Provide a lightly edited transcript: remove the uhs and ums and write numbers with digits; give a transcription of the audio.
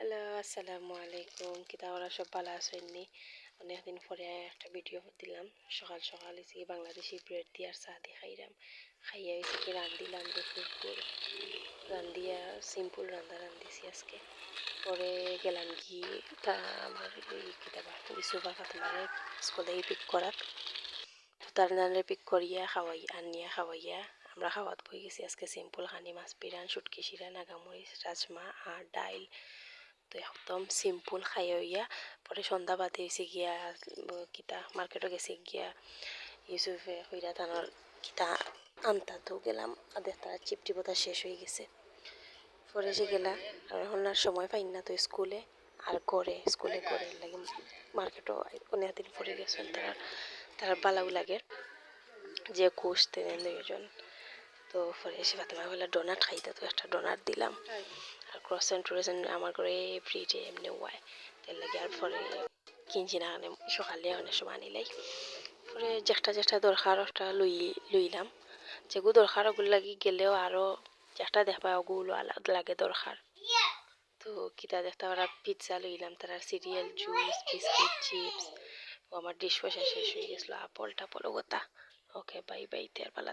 Hello, আসসালামু আলাইকুম। কিতা ওরা সব ভালো আছেননি? অনেকদিন পরে একটা ভিডিও দিলাম। সকাল সকাল এসে বাংলাদেশি ব্রেড দিয়ে আর চা দিয়ে খাইলাম। খাইয়া এসে কি রান্ধিলাম দুপুর রান্ধিয়া সিম্পল রান্ধিছি আজকে। পরে গেলাম কি তা আমার কিতাবা ইসুবা ফাতেমারে স্কুলে পিক করাত। তার নানরে পিক করিয়া আনিয়া খাওয়াইয়া আমরা খাওয়াত বই গেছি আজকে সিম্পল খানি মাছ পিরান শুটকি শিরা নাগামরিচ রাজমা আর ডাইল। তো একদম সিম্পল খাই হইয়া পরে সন্ধ্যা বাদে হয়েছে গিয়া কিতা মার্কেটও গেছে গিয়া ইউসুফে হইরা তানোর কিতা আনতা তো গেলাম আদের তারা চিপটি বোতা শেষ হয়ে গেছে। পরে সে গেলা আর এখন আর সময় পাই না তো স্কুলে করে লাগে মার্কেটও অনেকদিন পরে গেছেন তারা বালাও লাগে যে কোষ তেনে দুইজন। তো পরে এসে ফাতেমা বলে ডোনাট খাইতে তো একটা ডোনাট দিলাম আর ক্রসেন্ট টুরেসেন্ট আমার করে ফ্রিজে এমনি ওয়াই তেল লাগে আর পরে কিনছি না সকালে অনেক সময় আনিলাই পরে যেটা দরকার ওটা লইলাম যেগুলো দরকার ওগুলো লাগি গেলেও আরও যেটা দেখবা ওগুলো লাগে দরকার। তো কিতা দেখতে ওরা পিৎজা লইলাম তারা সিরিয়াল জুস বিস্কিট চিপস ও আমার ডিশ ওয়াশার শেষ হয়ে গেছিলো আপল টাপল ওগোতা। ওকে বাই বাই তের পালা।